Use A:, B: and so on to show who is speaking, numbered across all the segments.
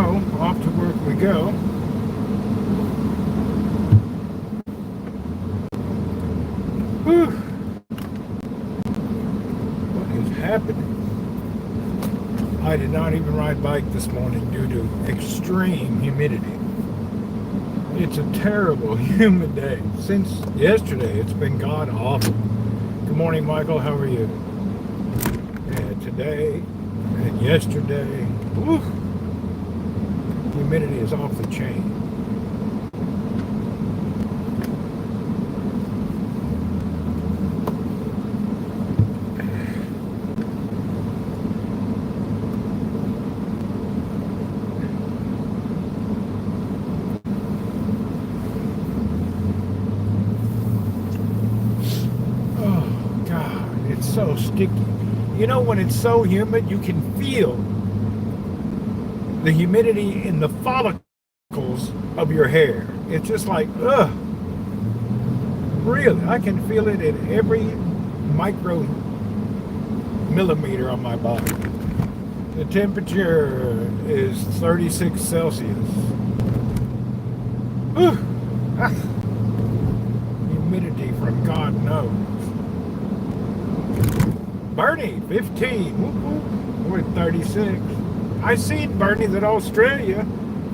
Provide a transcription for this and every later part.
A: home. Off to work we go. Whew. What is happening? I did not even ride bike this morning due to extreme humidity. It's a terrible humid day. Since yesterday, it's been god awful. Good morning, Michael. How are you? And today and yesterday, whew, humidity is off the chain. So sticky. You know, when it's so humid, you can feel the humidity in the follicles of your hair. It's just like, ugh. Really, I can feel it in every micro millimeter on my body. The temperature is 36 Celsius. Whew. Ah. Humidity from God knows. Bernie, 15. We're at 36. I seen Bernie's at Australia.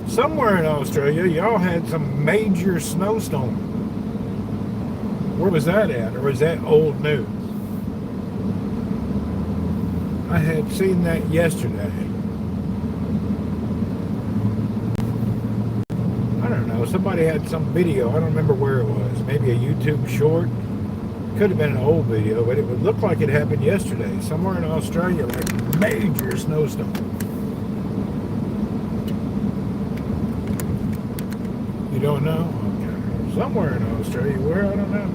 A: Somewhere in Australia, y'all had some major snowstorm. Where was that at? Or was that old news? I had seen that yesterday. I don't know. Somebody had some video. I don't remember where it was. Maybe a YouTube short. Could have been an old video, but it would look like it happened yesterday. Somewhere in Australia, like major snowstorm. You don't know? Okay. Somewhere in Australia, where? I don't know.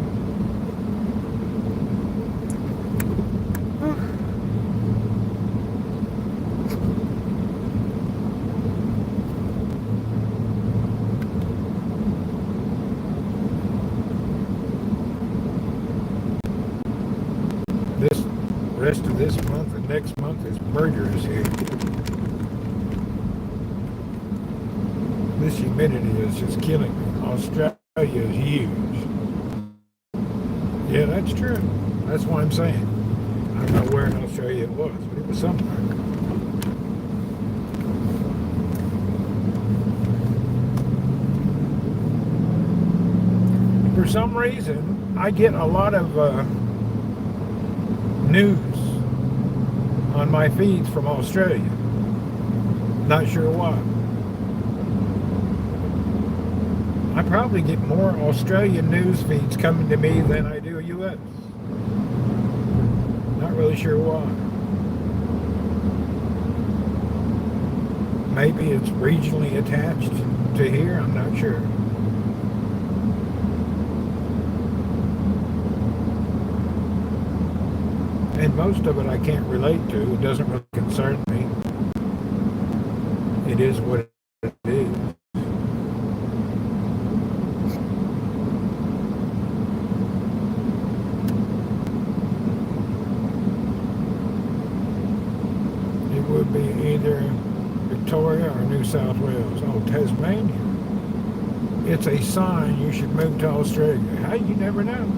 A: This rest of this month and next month is murderous here. This humidity is just killing me. Australia is huge. Yeah, that's true. That's what I'm saying. I don't know where in Australia it was, but it was somewhere. For some reason, I get a lot of news on my feeds from Australia. Not sure why. I probably get more Australian news feeds coming to me than I do US. Not really sure why. Maybe it's regionally attached to here, I'm not sure. And most of it I can't relate to. It doesn't really concern me. It is what it is. It would be either Victoria or New South Wales. Oh, Tasmania. It's a sign you should move to Australia. How? You never know.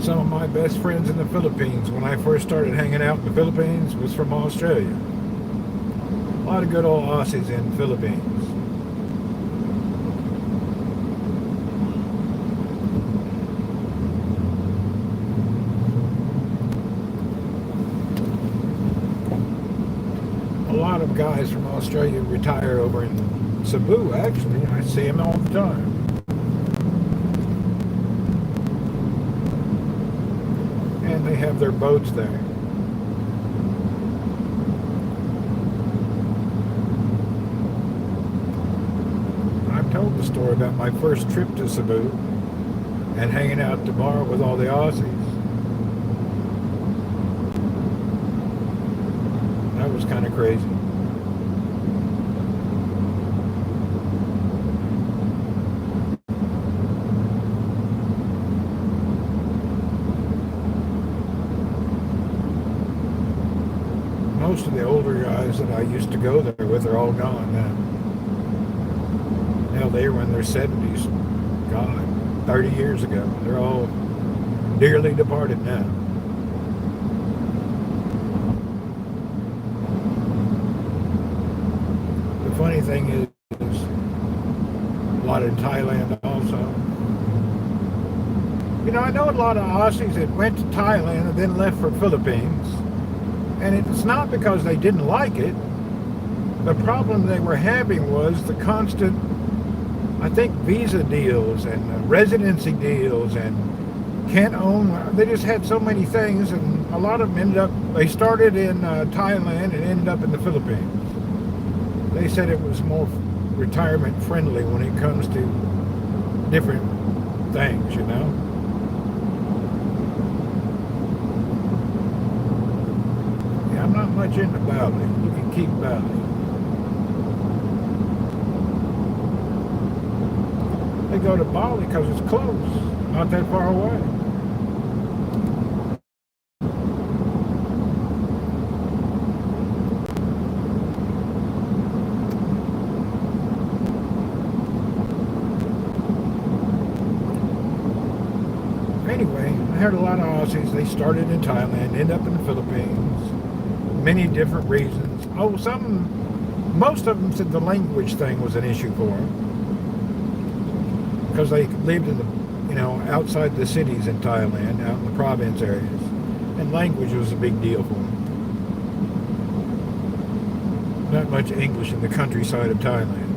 A: Some of my best friends in the Philippines, when I first started hanging out in the Philippines, was from Australia. A lot of good old Aussies in the Philippines. A lot of guys from Australia retire over in Cebu, actually. I see them all the time. And they have their boats there. I've told the story about my first trip to Cebu and hanging out at the bar with all the Aussies. That was kind of crazy. most of the older guys that I used to go there with are all gone now. Hell, they were in their 70s. God, 30 years ago. They're all dearly departed now. The funny thing is a lot in Thailand also. You know, I know a lot of Aussies that went to Thailand and then left for Philippines. And it's not because they didn't like it. The problem they were having was the constant, I think, visa deals and residency deals and can't own. They just had so many things, and a lot of them ended up, they started in Thailand and ended up in the Philippines. They said it was more retirement friendly when it comes to different things, you know. Yeah, I'm not much into Bali. You can keep Bali. They go to Bali because it's close, not that far away. Anyway, I heard a lot of Aussies, they started in Thailand, ended up in the Philippines, many different reasons. Oh, most of them said the language thing was an issue for them, because they lived in the, you know, outside the cities in Thailand, out in the province areas, and language was a big deal for them. Not much English in the countryside of Thailand.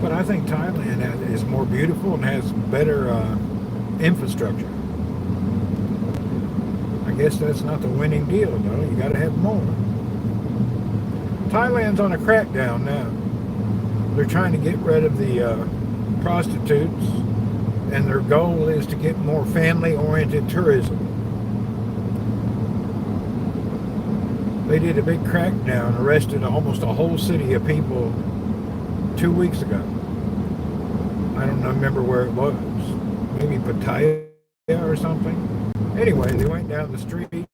A: But I think Thailand is more beautiful and has better infrastructure. I guess that's not the winning deal, though. You got to have more. Thailand's on a crackdown now. They're trying to get rid of the prostitutes, and their goal is to get more family-oriented tourism. They did a big crackdown, arrested almost a whole city of people 2 weeks ago. I don't remember where it was. Maybe Pattaya or something. Anyway, they went down the streets,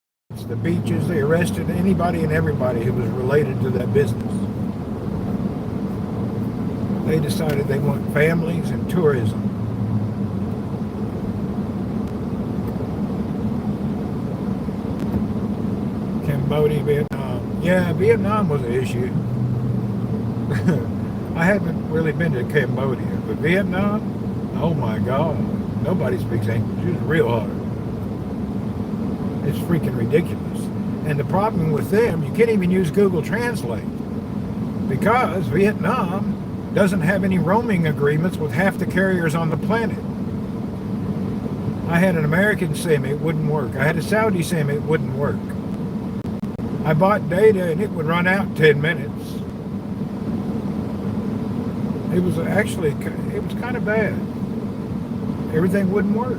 A: the beaches, they arrested anybody and everybody who was related to that business. They decided they want families and tourism. Cambodia, Vietnam. Yeah, Vietnam was an issue. I haven't really been to Cambodia, but Vietnam, oh my God, nobody speaks English. It's real hard. It's freaking ridiculous. And the problem with them, you can't even use Google Translate, because Vietnam doesn't have any roaming agreements with half the carriers on the planet. I had an American SIM, it wouldn't work. I had a Saudi SIM, it wouldn't work. I bought data and it would run out in 10 minutes. It was kind of bad. Everything wouldn't work.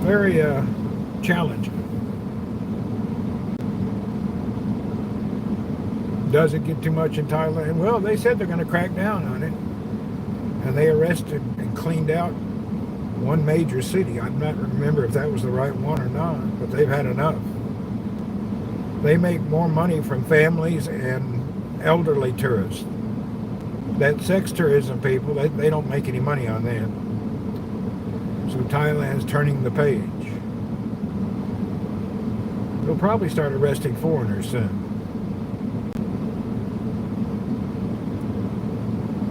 A: Very challenging. Does it get too much in Thailand? Well, they said they're going to crack down on it. And they arrested and cleaned out one major city. I do not remember if that was the right one or not, but they've had enough. They make more money from families and elderly tourists. That sex tourism people, they don't make any money on that. So Thailand's turning the page. They'll probably start arresting foreigners soon.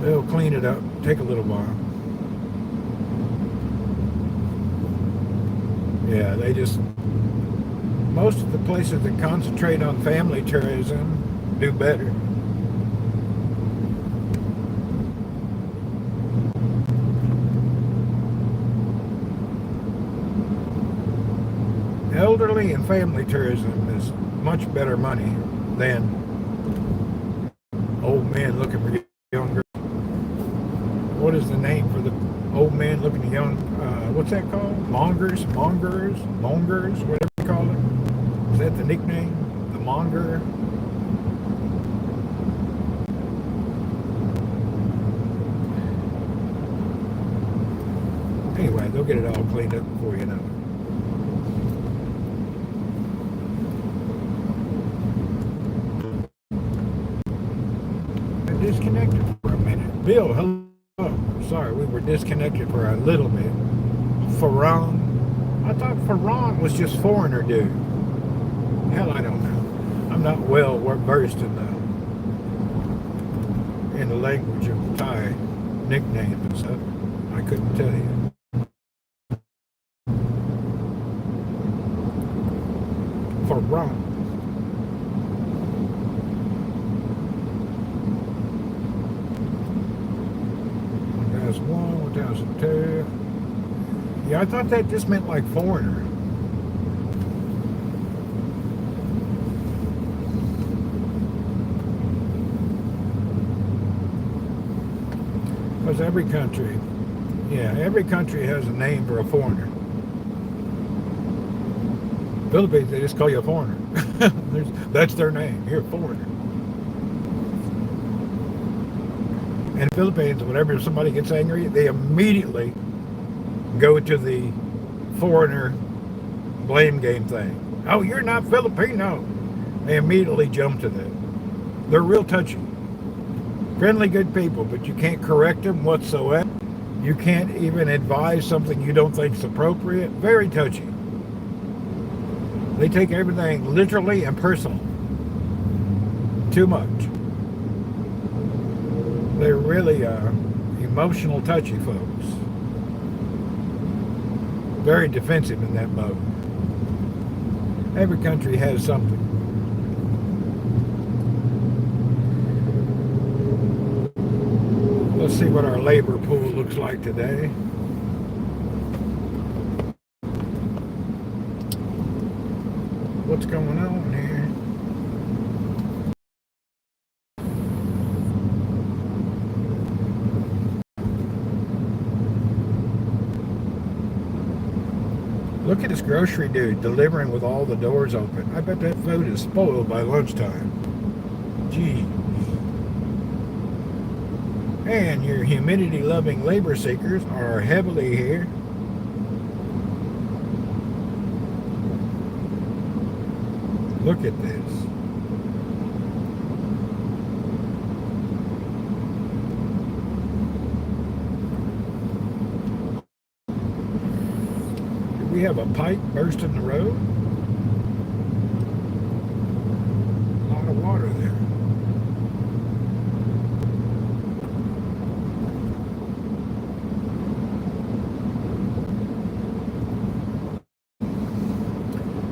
A: They'll clean it up, take a little while. Yeah, most of the places that concentrate on family tourism do better. Elderly and family tourism is much better money than old men looking for young girls. What is the name for the old man looking at young, what's that called? Mongers, whatever you call it. Is that the nickname? The monger? cleaned up before you know it. I disconnected for a minute. Bill, hello. Sorry, we were disconnected for a little bit. Farang. I thought Farang was just foreigner dude. Hell, I don't know. I'm not well versed in the language of Thai nicknames and stuff. I couldn't tell you. Farang. 1001, 1002. Yeah, I thought that just meant like foreigner. Because every country has a name for a foreigner. Philippines, they just call you a foreigner. That's their name. You're a foreigner. In the Philippines, whenever somebody gets angry, they immediately go to the foreigner blame game thing. Oh, you're not Filipino. They immediately jump to that. They're real touchy. Friendly, good people, but you can't correct them whatsoever. You can't even advise something you don't think is appropriate. Very touchy. They take everything literally and personal. Too much. They're really emotional, touchy folks. Very defensive in that mode. Every country has something. Let's see what our labor pool looks like today. What's going on here? Look at this grocery dude delivering with all the doors open. I bet that food is spoiled by lunchtime. Gee. And your humidity-loving labor seekers are heavily here. Look at this. We have a pipe burst in the road. A lot of water there.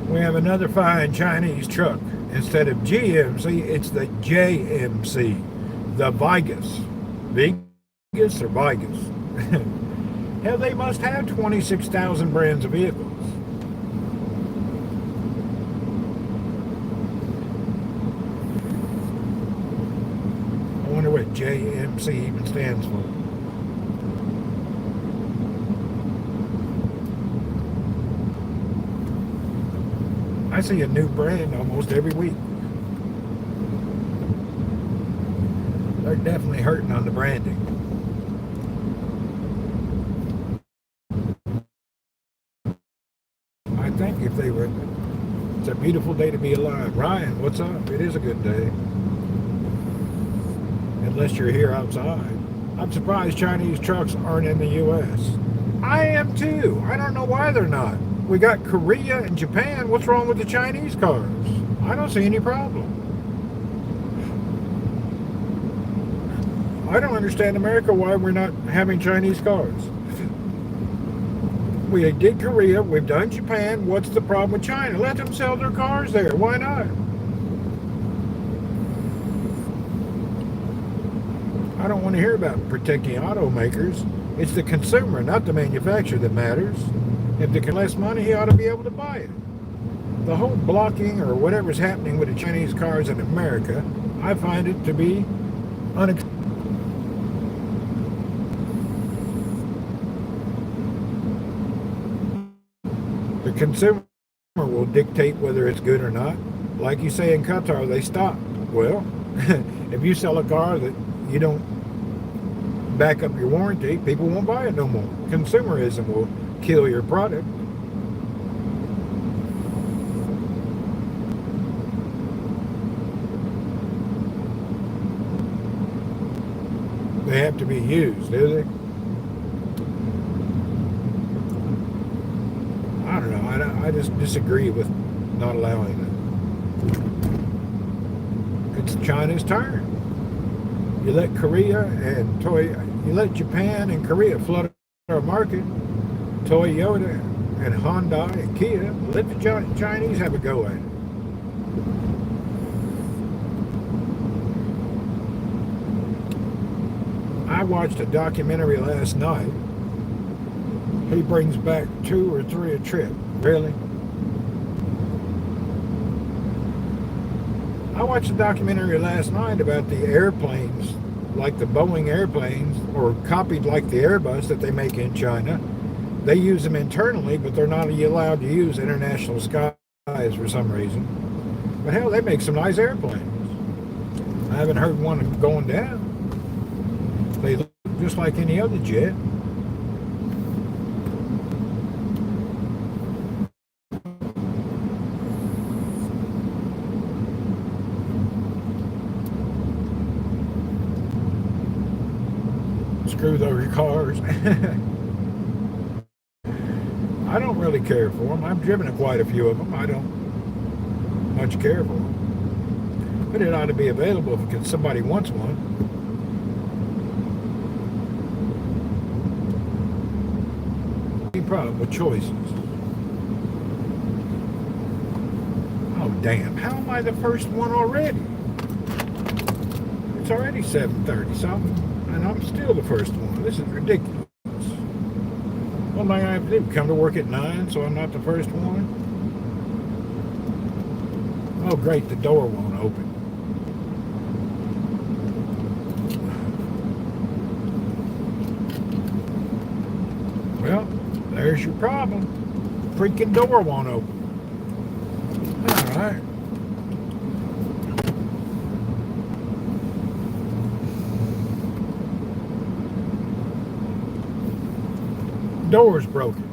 A: We have another fine Chinese truck. Instead of GMC, it's the JMC, the Vigus. Vigus or Vigus? Hell, they must have 26,000 brands of vehicles. I wonder what JMC even stands for. I see a new brand almost every week. They're definitely hurting on the branding. I think if they were, it's a beautiful day to be alive. Ryan, what's up? It is a good day. Unless you're here outside. I'm surprised Chinese trucks aren't in the U.S. I am too. I don't know why they're not. We got Korea and Japan. What's wrong with the Chinese cars? I don't see any problem. I don't understand America why we're not having Chinese cars. We did Korea, we've done Japan. What's the problem with China? Let them sell their cars there. Why not? I don't want to hear about protecting automakers. It's the consumer, not the manufacturer, that matters. If they can less money, he ought to be able to buy it. The whole blocking or whatever's happening with the Chinese cars in America, I find it to be unacceptable. The consumer will dictate whether it's good or not. Like you say in Qatar, they stop. Well, if you sell a car that you don't back up your warranty, people won't buy it no more. Consumerism will kill your product. They have to be used, do they? I don't know. I just disagree with not allowing it. It's China's turn. You let Korea and you let Japan and Korea flood our market. Toyota and Honda and Kia, let the Chinese have a go at it. I watched a documentary last night. He brings back 2 or 3 a trip. Really? I watched a documentary last night about the airplanes, like the Boeing airplanes, or copied like the Airbus that they make in China. They use them internally, but they're not allowed to use international skies for some reason. But hell, they make some nice airplanes. I haven't heard one going down. They look just like any other jet. Screw those cars. I don't really care for them. I've driven quite a few of them. I don't much care for them. But it ought to be available if somebody wants one. Any problem with choices? Oh, damn. How am I the first one already? It's already 7:30 something, and I'm still the first one. This is ridiculous. What am I going to have to do? Come to work at 9 so I'm not the first one? Oh, great. The door won't open. Well, there's your problem. Freaking door won't open. All right. Door's broken.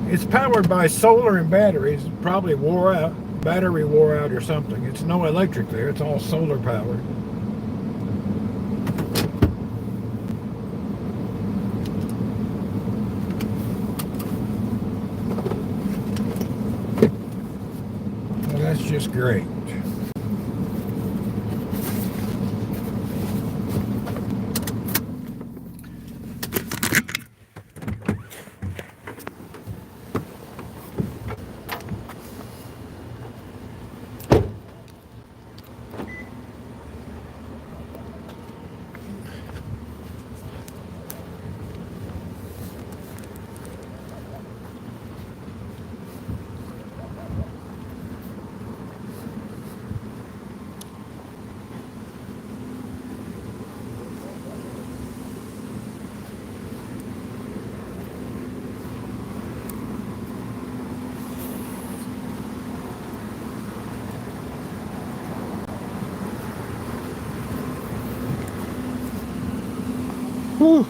A: It's powered by solar and batteries. Probably wore out. Battery wore out or something. It's no electric there. It's all solar powered. Well, that's just great. Whew.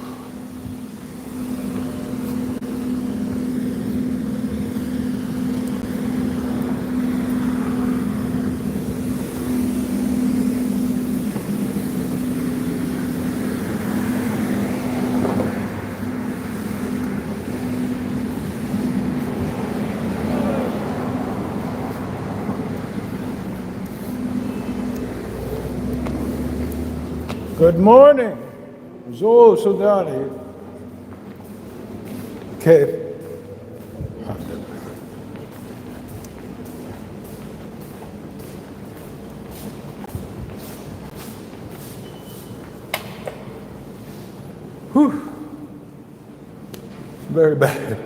A: Good morning. So, Sudani. Okay. Whew. Very bad.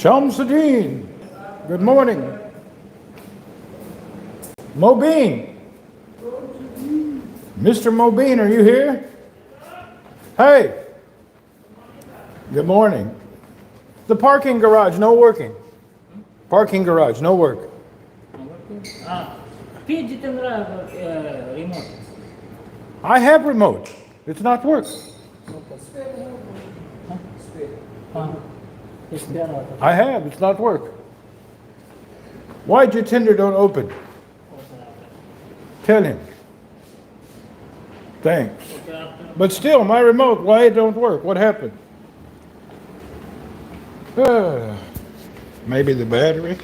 A: Shamsuddin, good morning. Mobeen, Mr. Mobeen, are you here? Hey, good morning. The parking garage, no working. Parking garage, no work.
B: Remote.
A: I have remote. It's not work. I have, it's not work. Why'd your Tinder don't open? Tell him. Thanks. But still, my remote, why it don't work? What happened? Maybe the battery?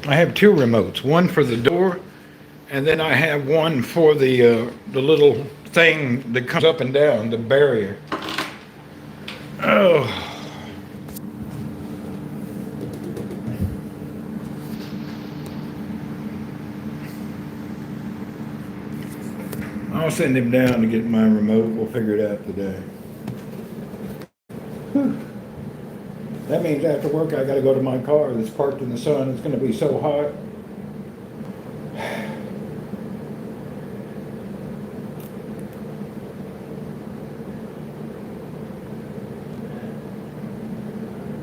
A: I have two remotes, one for the door, and then I have one for the little thing that comes up and down, the barrier. Oh. I'll send him down to get my remote. We'll figure it out today. Whew. That means after work I got to go to my car that's parked in the sun. It's going to be so hot.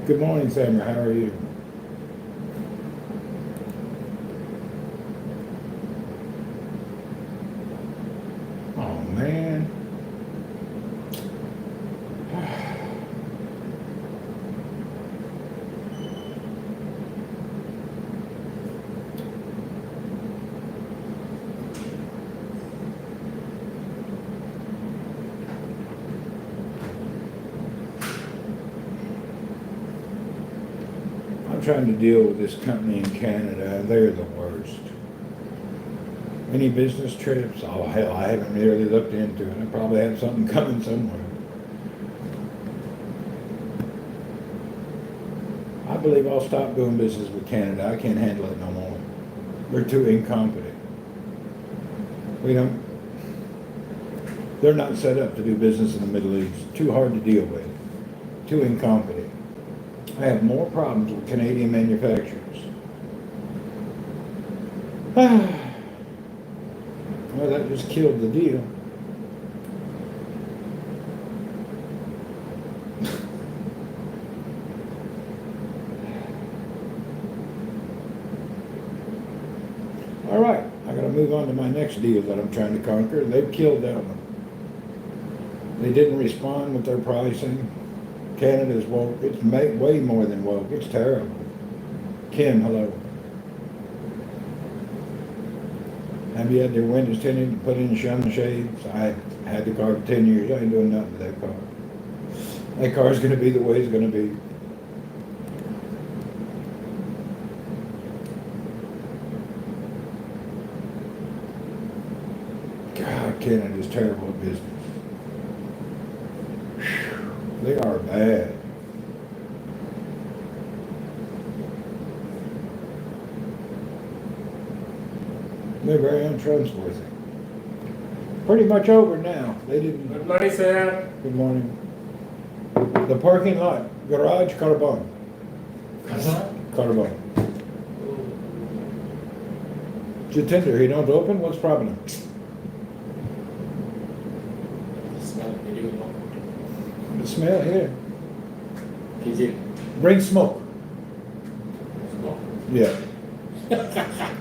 A: Good morning, Samuel. How are you? Oh, man. I'm trying to deal with this company in Canada. They're the worst. Any business trips? Oh, hell, I haven't really looked into it. I probably have something coming somewhere. I believe I'll stop doing business with Canada. I can't handle it no more. They're too incompetent. They're not set up to do business in the Middle East. Too hard to deal with. Too incompetent. I have more problems with Canadian manufacturers. Well, that just killed the deal. All right, I got to move on to my next deal that I'm trying to conquer. They've killed that one. They didn't respond with their pricing. Canada's woke. It's way more than woke. It's terrible. Kim, hello. Have you had their windows tinted and put in shades? I had the car for 10 years. I ain't doing nothing with that car. That car's going to be the way it's going to be. God, Canada's terrible at business. They are bad. They're very untrustworthy. Pretty much over now. They didn't.
C: Good morning, sir.
A: Good morning. The parking lot, garage, Carbon. Carbon. Jatinder, he don't open? What's the problem? The smell here. Bring smoke.
C: Smoke?
A: Yeah.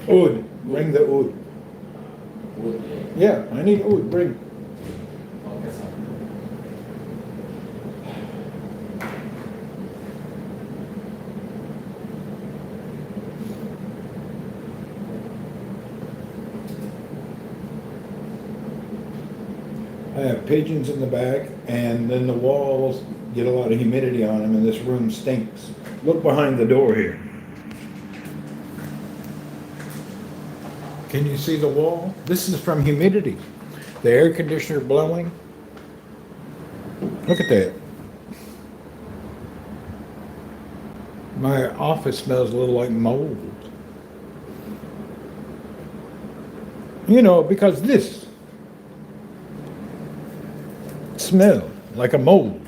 A: Oud. Bring the oud.
C: Wood.
A: Yeah, I need oud. Bring.
C: Okay, sir.
A: I have pigeons in the back, and then the walls get a lot of humidity on them, and this room stinks. Look behind the door here. Can you see the wall? This is from humidity. The air conditioner blowing. Look at that. My office smells a little like mold. You know, because this. smell? Like a mold.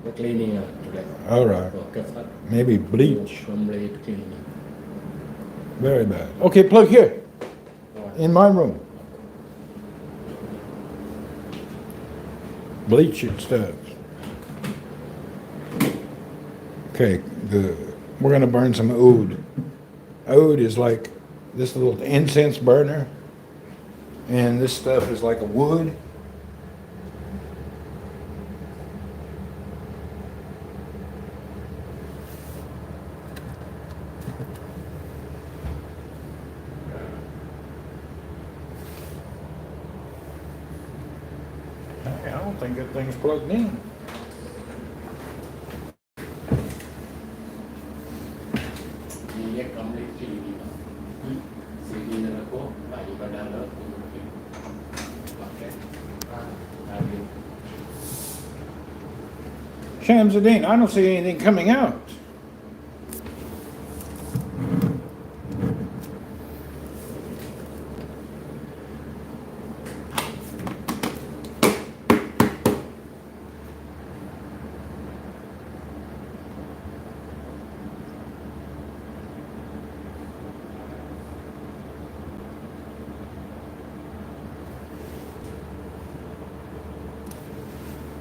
C: The cleaning today.
A: All right.
C: Okay, fine.
A: Maybe bleach.
C: Complete cleaning.
A: Very bad. Okay, plug here. In my room. Bleach and stuff. Okay, we're gonna burn some oud. Oud is like this little incense burner, and this stuff is like a wood. Hey, I don't think that thing's plugged in.
C: Ini complete cleaning. CD na ako, bayi pa dalo. Okay.
A: Shamsuddin, I don't see anything coming out.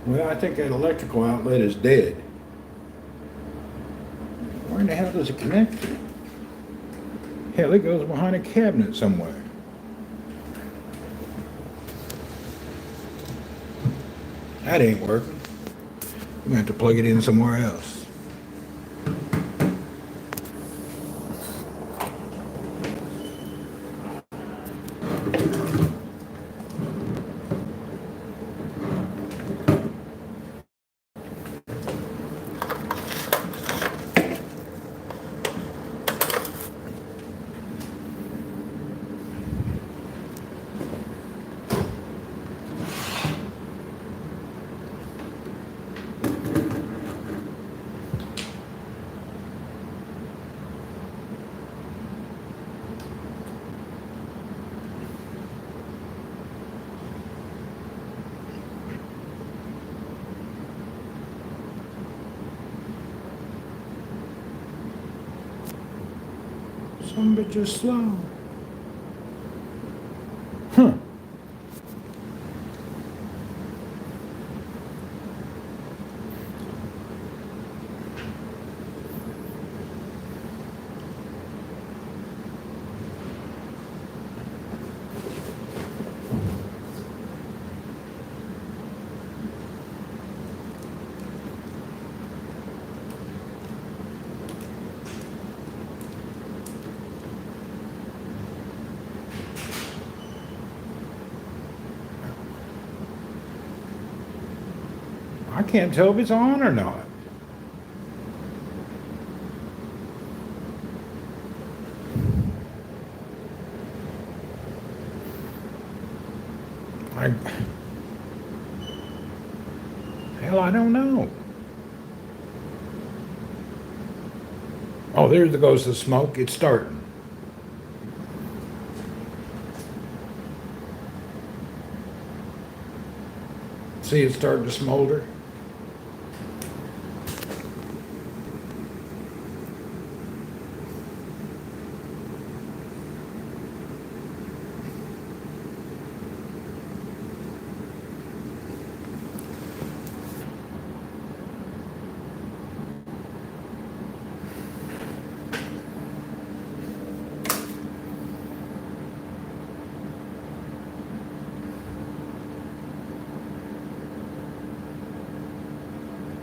A: Well, I think that electrical outlet is dead. Where in the hell does it connect to? Hell, it goes behind a cabinet somewhere. That ain't working. We're gonna have to plug it in somewhere else. Some bitch is slow. Huh. I can't tell if it's on or not. Hell, I don't know. Oh, there goes the smoke. It's starting. See, it's starting to smolder.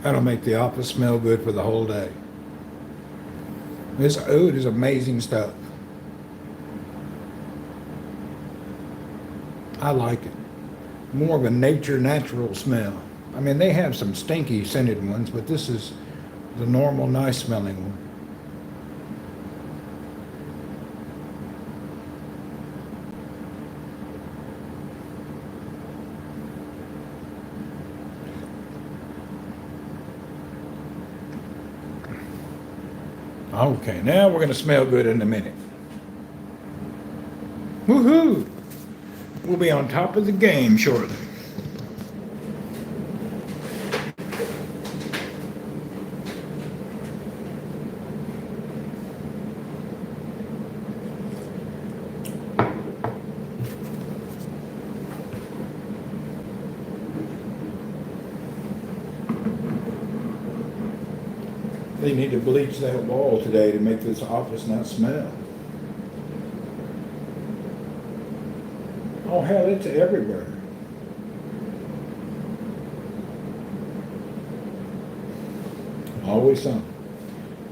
A: That'll make the office smell good for the whole day. This oud is amazing stuff. I like it. More of a natural smell. I mean, they have some stinky scented ones, but this is the normal, nice smelling one. Okay, now we're going to smell good in a minute. Woohoo! We'll be on top of the game shortly. They need to bleach that wall today to make this office not smell. Oh hell, it's everywhere. Always something.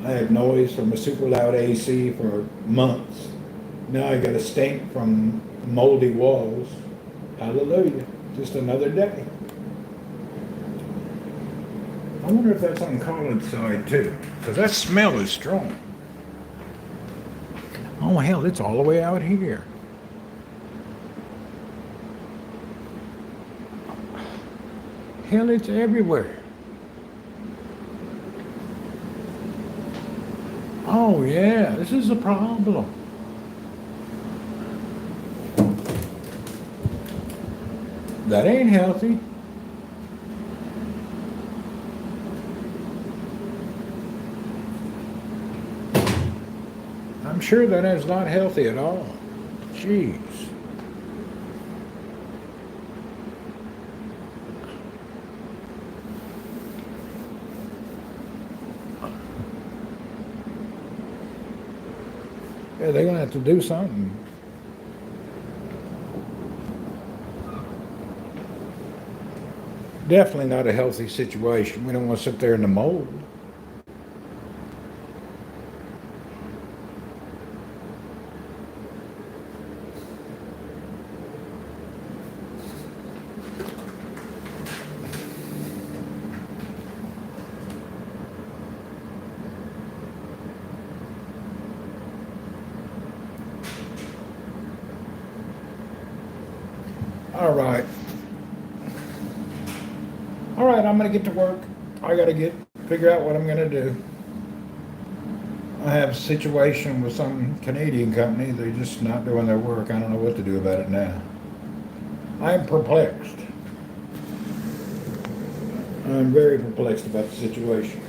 A: I had noise from a super loud AC for months. Now I got a stink from moldy walls. Hallelujah. Just another day. I wonder if that's on Colin's side too, because that smell is strong. Oh hell, it's all the way out here. Hell, it's everywhere. Oh yeah, this is a problem. That ain't healthy. I'm sure that is not healthy at all. Jeez. Yeah, they're gonna have to do something. Definitely not a healthy situation. We don't want to sit there in the mold. All right, I'm gonna get to work. I gotta figure out what I'm gonna do. I have a situation with some Canadian company. They're just not doing their work. I don't know what to do about it now. I'm perplexed. I'm very perplexed about the situation.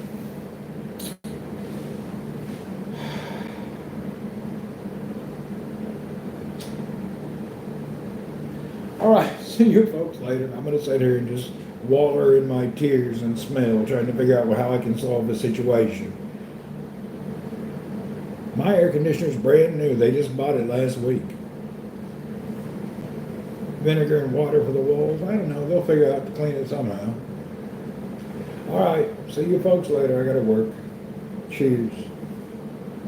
A: All right, see you folks later. I'm gonna sit here and just waller in my tears and smell, trying to figure out how I can solve the situation. My air conditioner's brand new. They just bought it last week. Vinegar and water for the walls. I don't know. They'll figure out to clean it somehow. All right. See you folks later. I gotta work. Cheers.